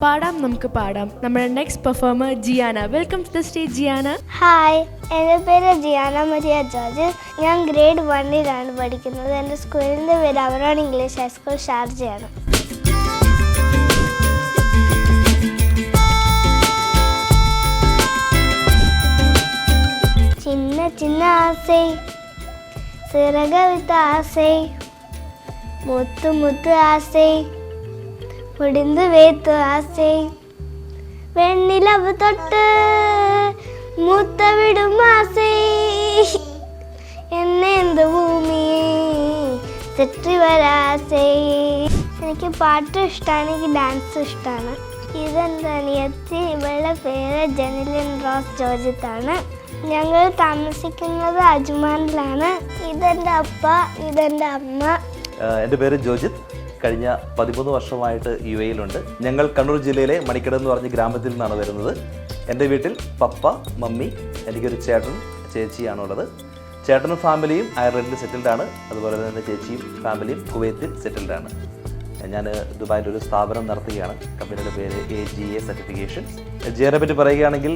പാടാം നമുക്ക് പാടാം. നമ്മുടെ next performer Jiana. Welcome to the stage Jiana. Hi, എൻ്റെ പേര് ജിയാന മരിയ ജോർജ്. ഞാൻ ഗ്രേഡ് 1-ലാണ് പഠിക്കുന്നത്. എൻ്റെ സ്കൂളിൻ്റെ പേര് അവറോൺ ഇംഗ്ലീഷ് ഹൈസ്കൂൾ ഷാർജയാണ്. சின்ன சின்ன ஆசை, சிறக வித்த ஆசை, முத்து முத்து ஆசை, முடிந்து வைத்து ஆசை, வெண்ணிலவு தொட்டு മുത്തവിടും ആസൈ, എന്നെ എന്ത് ഭൂമിയെ തെറ്റി വരാസൈ. എനിക്ക് പാട്ടും ഇഷ്ടമാണ്, എനിക്ക് ഡാൻസും ഇഷ്ടമാണ്. ഇതെൻ്റെ അനിയത്തി, ഇവളുടെ പേര് ജെനിലിൻ റോസ് ജോർജിത്താണ്. ഞങ്ങൾ താമസിക്കുന്നത് അജ്മാനിലാണ്. ഇതെൻ്റെ അപ്പ, ഇതെൻ്റെ അമ്മ. എൻ്റെ പേര് ജോജിത്ത്. കഴിഞ്ഞ 13 വർഷമായിട്ട് UAE-യിലുണ്ട്. ഞങ്ങൾ കണ്ണൂർ ജില്ലയിലെ മണിക്കട എന്ന് പറഞ്ഞ ഗ്രാമത്തിൽ നിന്നാണ് വരുന്നത്. എൻ്റെ വീട്ടിൽ പപ്പ, മമ്മി, എനിക്കൊരു ചേട്ടൻ, ചേച്ചിയാണുള്ളത്. ചേട്ടനും ഫാമിലിയും അയർലൻഡിൽ സെറ്റിൽഡാണ്. അതുപോലെ തന്നെ ചേച്ചിയും ഫാമിലിയും കുവൈത്തിൽ സെറ്റിൽഡാണ്. ഞാൻ ദുബായിൽ ഒരു സ്ഥാപനം നടത്തുകയാണ്. കമ്പനിയുടെ പേര് AGA സർട്ടിഫിക്കേഷൻസ്. ജിയാനെ പറ്റി പറയുകയാണെങ്കിൽ,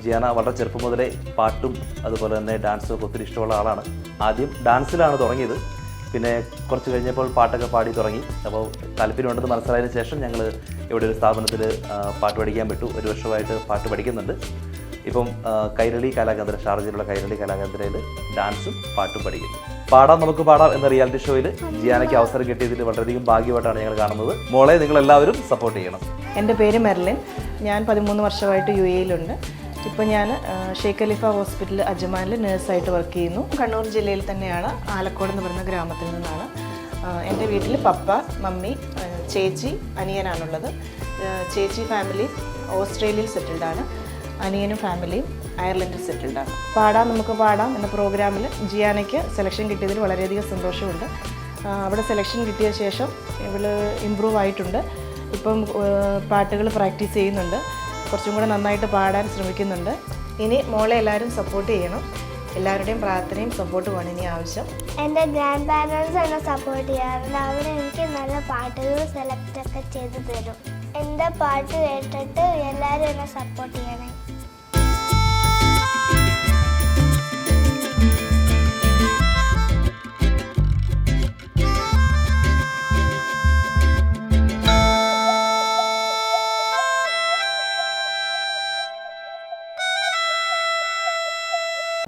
ജിയാന വളരെ ചെറുപ്പം മുതലേ പാട്ടും അതുപോലെ തന്നെ ഡാൻസും ഒക്കെ ഒത്തിരി ഇഷ്ടമുള്ള ആളാണ്. ആദ്യം ഡാൻസിലാണ് തുടങ്ങിയത്. പിന്നെ കുറച്ച് കഴിഞ്ഞപ്പോൾ പാട്ടൊക്കെ പാടി തുടങ്ങി. അപ്പോൾ താല്പര്യമുണ്ടെന്ന് മനസ്സിലായതിനു ശേഷം ഞങ്ങൾ ഇവിടെ ഒരു സ്ഥാപനത്തിൽ പാട്ട് പഠിക്കാൻ പറ്റൂ. 1 വർഷമായിട്ട് പാട്ട് പഠിക്കുന്നുണ്ട്. ഇപ്പം കൈരളി കലാകേന്ദ്ര, ഷാർജയിലുള്ള കൈരളി കലാകേന്ദ്രയിൽ ഡാൻസും പാട്ടും പഠിക്കുന്നു. പാടാം നമുക്ക് പാടാം എന്ന റിയാലിറ്റി ഷോയിൽ ജിയാനയ്ക്ക് അവസരം കിട്ടിയതിൽ വളരെയധികം ഭാഗ്യമായിട്ടാണ് ഞങ്ങൾ കാണുന്നത്. മോളെ നിങ്ങളെല്ലാവരും സപ്പോർട്ട് ചെയ്യണം. എൻ്റെ പേര് മെർലിൻ. ഞാൻ 13 വർഷമായിട്ട് UAE-യിലുണ്ട്. ഇപ്പോൾ ഞാൻ ഷെയ്ഖ് ഖലീഫ ഹോസ്പിറ്റൽ അജ്മാനിൽ നേഴ്സായിട്ട് വർക്ക് ചെയ്യുന്നു. കണ്ണൂർ ജില്ലയിൽ തന്നെയാണ്, ആലക്കോട് എന്ന് പറയുന്ന ഗ്രാമത്തിൽ നിന്നാണ്. എൻ്റെ വീട്ടിൽ പപ്പ, മമ്മി, ചേച്ചി, അനിയനാണുള്ളത്. ചേച്ചി ഫാമിലി ഓസ്ട്രേലിയയിൽ സെറ്റിൽഡാണ്. അനിയനും ഫാമിലിയും അയർലൻഡിൽ സെറ്റിൽഡാണ്. പാടാം നമുക്ക് പാടാം എന്ന പ്രോഗ്രാമിൽ ജിയാനയ്ക്ക് സെലക്ഷൻ കിട്ടിയതിൽ വളരെയധികം സന്തോഷമുണ്ട്. അവിടെ സെലക്ഷൻ കിട്ടിയ ശേഷം ഇവൾ ഇമ്പ്രൂവ് ആയിട്ടുണ്ട്. ഇപ്പം പാട്ടുകൾ പ്രാക്ടീസ് ചെയ്യുന്നുണ്ട്. കുറച്ചും കൂടെ നന്നായിട്ട് പാടാൻ ശ്രമിക്കുന്നുണ്ട്. ഇനി മോളെ എല്ലാവരും സപ്പോർട്ട് ചെയ്യണം. എല്ലാവരുടെയും പ്രാർത്ഥനയും സപ്പോർട്ടുമാണ് ഇനി ആവശ്യം. എൻ്റെ ഗ്രാൻഡ് പാരൻസ് എന്നെ സപ്പോർട്ട് ചെയ്യാറുണ്ട്. അവർ എനിക്ക് നല്ല പാട്ടുകൾ സെലക്റ്റൊക്കെ ചെയ്ത് തരും. എൻ്റെ പാട്ട് കേട്ടിട്ട് എല്ലാവരും എന്നെ സപ്പോർട്ട് ചെയ്യണേ.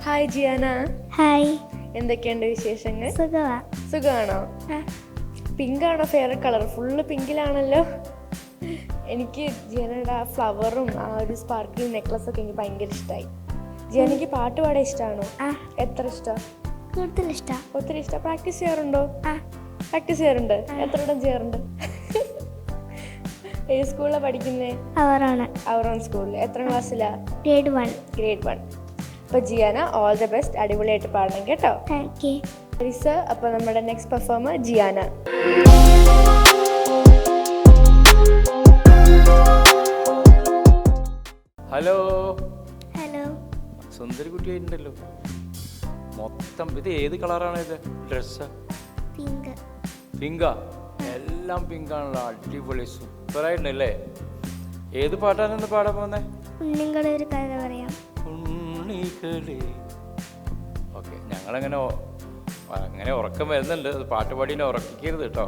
ഹായ് ജിയാന. ഹായ്, എന്തൊക്കെയുണ്ട് വിശേഷങ്ങൾ? സുഖമാണോ? പിങ്കാണോ ഫേവറേറ്റ് കളർ? ഫുള്ള് പിങ്കിലാണല്ലോ. എനിക്ക് ജിയാനയുടെ ആ ഫ്ലവറും ആ ഒരു സ്പാർക്കിൾ നെക്ലസൊക്കെ എനിക്ക് ഭയങ്കര ഇഷ്ടമായി. ജിയാനയ്ക്ക് പാട്ട് പാടാൻ ഇഷ്ടമാണോ? എത്ര ഇഷ്ടം? കൂടുതൽ ഇഷ്ടം. ഒത്തിരി ഇഷ്ടം. പ്രാക്ടീസ് ചെയ്യാറുണ്ടോ? പ്രാക്ടീസ് ചെയ്യാറുണ്ട്. എത്ര ഇടം ചെയ്യാറുണ്ട്? ഏത് സ്കൂളിലാണ് പഠിക്കുന്നേ? അവറോൺ സ്കൂളിൽ. എത്ര ക്ലാസ്സിലാ? ഗ്രേഡ് 1. ഗ്രേഡ് 1. അപ്പോൾ ജിയാന, ഓൾ ദ ബെസ്റ്റ്. അടിപൊളിയായിട്ട് പാടണം കേട്ടോ. Thank you. അപ്പോൾ നമ്മുടെ next performer Jiana. Hello. Hello. സുന്ദരി കുട്ടിയായിട്ടുണ്ടല്ലോ. മൊത്തം ഇത് ഏത് കളറാണ് ഇത് ഡ്രസ്സ്? പിങ്ക്. പിങ്കാ? എല്ലാം പിങ്കാണല്ലോ. അടിപൊളി, സൂപ്പറായിട്ടുണ്ടല്ലേ. ഏത് പാട്ടാണെന്ന് പാടാൻ പോന്നെ? ഉണ്ണികളെ ഒരു കഥ പറയാം. ഉണ്ണികളെ. ഓക്കെ, അങ്ങനെ ഉറക്കം വരുന്നുണ്ട്. അത് പാട്ട് പാടിനെ ഉറക്കിക്കരുത് കേട്ടോ.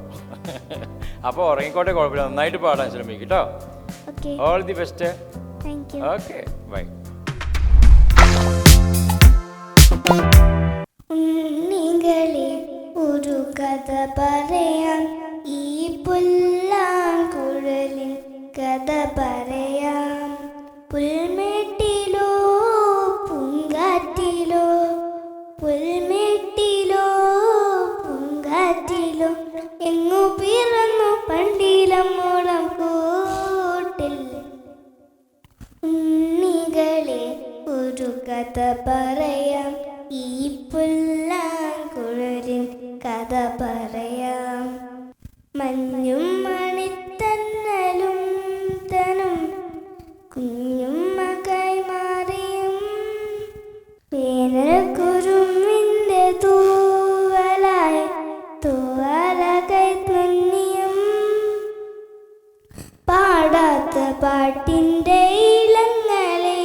അപ്പോൾ ഉറങ്ങിക്കോട്ടെ, കുഴപ്പമില്ല. നന്നായിട്ട് പാടാൻ ശ്രമിക്കും കേട്ടോ. All the best. Okay, bye. ഉണ്ണികളെ ഒരു കഥ പറയാം, ഈ പുല്ലാങ്കുഴലിൻ കഥ പറയാം. പുൽമേട്ടിലോ പൂങ്കാറ്റിലോ, പുൽമേട്ടിലോ പൂങ്കാറ്റിലോ, എങ്ങു പിറന്നു പണ്ടിലമോളം കൂട്ടിൽ. ഉണ്ണികളെ ഒരു കഥ പറയാം, ഈ പുല്ലാങ്കുഴലിൻ കഥ പറയാം. മഞ്ഞും മണിത്തന്നലും തനും കുഞ്ഞും മകായി മാറിയും, വേനൽക്കുരുമ്മിൻ്റെ തൂവലായി തൂവല കൈ തുന്നിയും, പാടാത്ത പാട്ടിൻ്റെ ഇലങ്ങളെ,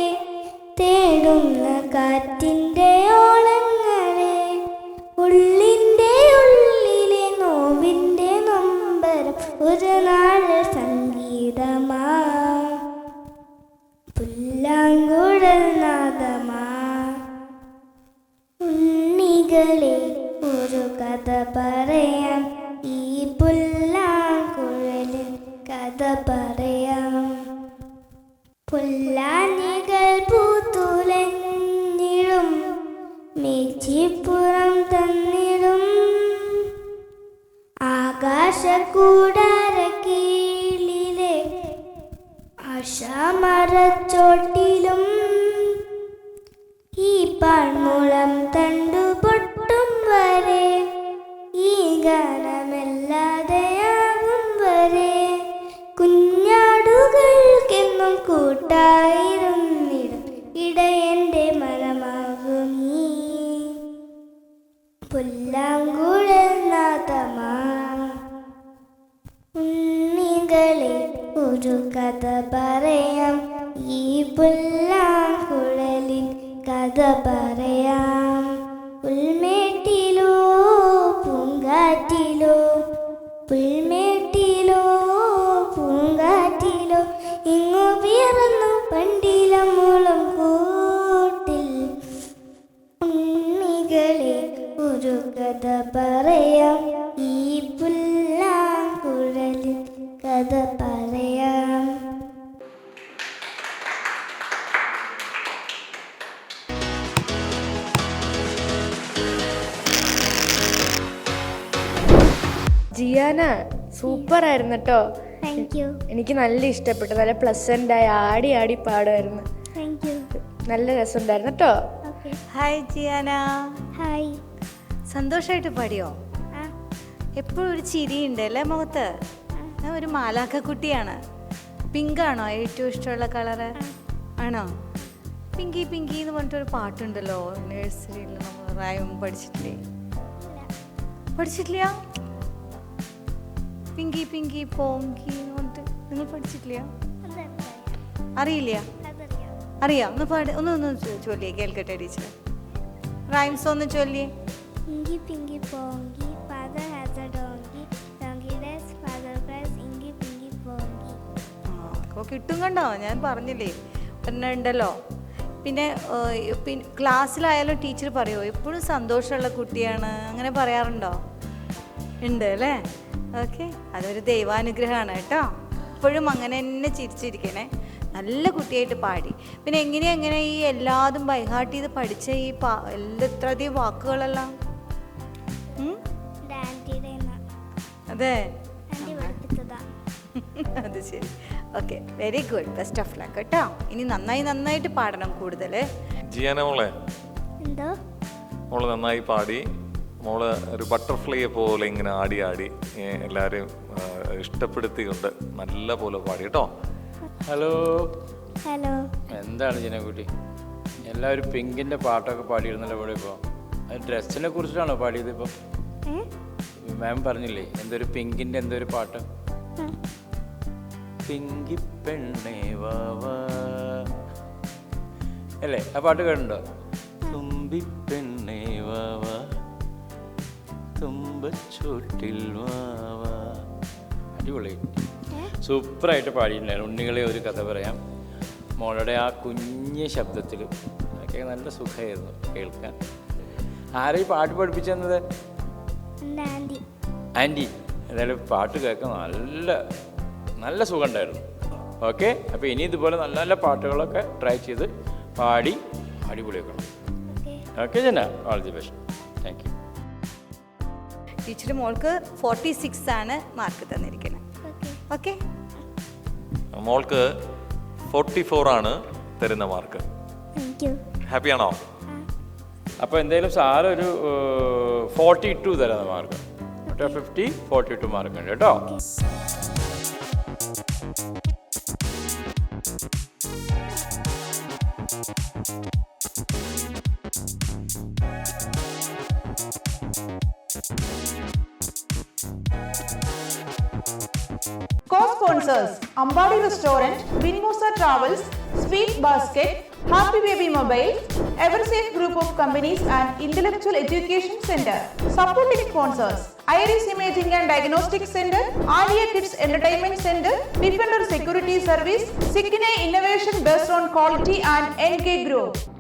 തേടുന്ന കാറ്റിൻ്റെ ഓളങ്ങളെ, ഉള്ളിൻ്റെ ഉള്ളിലെ നോവിൻ്റെ നൊമ്പരം ഒരു നാള് സംഗീതമാ, പുല്ലാങ്കുഴൽ നാദമാ. ഉണ്ണികളെ ഒരു കഥ പറയാം, ഈ പുല്ലാങ്കുഴലിൽ കഥ പറയാം. പുല്ലാനികൾ പൂത്തുലഞ്ഞിടും, മേച്ചിപ്പുറം തന്നിടും, ആകാശക്കൂടാരക്കീഴിലെ ആശാമരച്ചോട്ടിലും, ഈ പാഴ്മുളം തണ്ടു പൊട്ടും വരെ, ഈ ഗാനമല്ലാതെയാകും വരെ, കുഞ്ഞാടുകൾക്കെന്നും കൂട്ടായിരുന്നിടും ഇടയൻ്റെ മനമാകും നീ, പുല്ലാങ്കുഴൽ നാദമാ. ഉണ്ണികളെ ഒരു കഥ പറയാം, ഈ പുല്ലാങ്കുഴലിൽ കഥ പറയാം. പുൽമേട്ടിലോ പൂങ്കാറ്റിലോ, പുൽമേട്ടിലോ പൂങ്കാറ്റിലോ, ഇങ്ങു പിറന്നു പണ്ടിലമുളം കൂട്ടിൽ. ഉണ്ണികളെ ഒരു കഥ പറയാം, ഈ പുല്ലാങ്കുഴലിൽ കഥ പറയാം. ജിയാന സൂപ്പർ ആയിരുന്നു കേട്ടോ. Thank U. എനിക്ക് നല്ല ഇഷ്ടപ്പെട്ടു. നല്ല പ്ലസന്റ് ആയി ആടി ആടി പാടുമായിരുന്നു. Thank you. നല്ല രസമുണ്ടായിരുന്നു കേട്ടോ. ഓക്കെ. Hi Jiana, hi. സന്തോഷമായിട്ട് പാടിയോ? എപ്പോഴും ഒരു ചിരിയുണ്ട് അല്ലേ മുഖത്ത്? ഒരു മാലാഖ കുട്ടിയാണ്. പിങ്കാണോ ഏറ്റവും ഇഷ്ടമുള്ള കളറ്? ആണോ? പിങ്കി പിങ്കി എന്ന് പറഞ്ഞിട്ടൊരു പാട്ടുണ്ടല്ലോ നഴ്സറിയിൽ, നമ്മൾ റൈം പഠിച്ചിട്ടില്ലേ? പഠിച്ചിട്ടില്ല? പിങ്കി പിങ്കി പോങ്കി എന്ന് പറഞ്ഞിട്ട് നിങ്ങൾ പഠിച്ചിട്ടില്ല? അറിയില്ല? അറിയാം. ഒന്ന് പാടി, ഒന്ന് ചൊല്ലിയേ കേൾക്കട്ടെ ടീച്ചർ. റൈംസ് ഒന്ന് ചൊല്ലിയേ. Ingy pingy pongy, father has a donkey, donkey does, father cries, ingy pingy pongy. അപ്പോൾ കിട്ടും കണ്ടോ, ഞാൻ പറഞ്ഞില്ലേ ഒരെണ്ണം ഉണ്ടല്ലോ. പിന്നെ ക്ലാസ്സിലായാലും ടീച്ചർ പറയുമോ എപ്പോഴും സന്തോഷമുള്ള കുട്ടിയാണ്, അങ്ങനെ പറയാറുണ്ടോ? ഉണ്ട് അല്ലേ? ഓക്കെ, അതൊരു ദൈവാനുഗ്രഹമാണ് കേട്ടോ. എപ്പോഴും അങ്ങനെ തന്നെ ചിരിച്ചിരിക്കണേ. നല്ല കുട്ടിയായിട്ട് പാടി. പിന്നെ എങ്ങനെ ഈ എല്ലാതും ബൈഹാർട്ട് ചെയ്ത് പഠിച്ച ഈ ഇത്രയധികം വാക്കുകളെല്ലാം? അതെ, അത് ശരി. Okay, very good. Best of luck കേട്ടോ. ഇനി നന്നായിട്ട് പാടണം കൂടുതൽ. ജിയാന മോളെ, എന്തോ മോള് നന്നായി പാടി. മോള് ഒരു ബട്ടർഫ്ലൈയെ പോലെ ഇങ്ങനെ ആടി എല്ലാവരെയും ഇഷ്ടപ്പെടുത്തിക്കൊണ്ട് നല്ല പോലെ പാടി കേട്ടോ. ഹലോ. ഹലോ. എന്താണ് ജിനക്കുട്ടി, എല്ലാവരും പിങ്കിൻ്റെ പാട്ടൊക്കെ പാടിയിരുന്നല്ലോ ഇവിടെ. ഇപ്പോൾ അത് ഡ്രസ്സിനെ കുറിച്ചിട്ടാണോ പാടിയത്? ഇപ്പോൾ മാം പറഞ്ഞില്ലേ എന്തൊരു പിങ്കിൻ്റെ എന്തൊരു പാട്ട്? പിങ്കി പെണ്ണേ വാവാ അല്ലേ? ആ പാട്ട് കേട്ടിട്ടുണ്ടോ? തുമ്പി പെണ്ണേ വാവാ തുമ്പച്ചോട്ടിൽ വാവാ. അടിപൊളി, സൂപ്പറായിട്ട് പാടിയിട്ടുണ്ടായിരുന്നു. ഉണ്ണികളെ ഒരു കഥ പറയാം. മോളുടെ ആ കുഞ്ഞ് ശബ്ദത്തിൽ ഒക്കെ നല്ല സുഖമായിരുന്നു കേൾക്കാൻ. ആരെയും പാട്ട് പഠിപ്പിച്ചെന്നത്? ആൻറ്റി. എന്തായാലും പാട്ട് കേൾക്കാൻ നല്ല സുഖം ഉണ്ടായിരുന്നു. ഓക്കെ, അപ്പോൾ ഇനി ഇതുപോലെ നല്ല നല്ല പാട്ടുകളൊക്കെ ട്രൈ ചെയ്ത് പാടി അടിപൊളിയാക്കണം. ഓക്കെ ജന, all the best. Thank you. Teacher മോൾക്ക് 46 ആണ് മാർക്ക് തന്നിരിക്കുന്നത്. ഓക്കെ, മോൾക്ക് 44 ആണ് തരുന്ന മാർക്ക്. ഹാപ്പിയാണോ? അപ്പോൾ എന്തായാലും സാറ് ഒരു 42 തരുന്ന മാർക്ക്. 50 42 മാർക്ക് ഉണ്ട് കേട്ടോ. കോ sponsor sponsors Ambadi Restaurant, Binmosa Travels, Sweet Basket, Happy Baby Mobile, Eversafe Group of Companies and Intellectual Education Center. Supporting sponsors Iris Imaging and Diagnostic Center, Alia Kids Entertainment Center, Defender Security Service, Sikine Innovation based on quality and NK Group.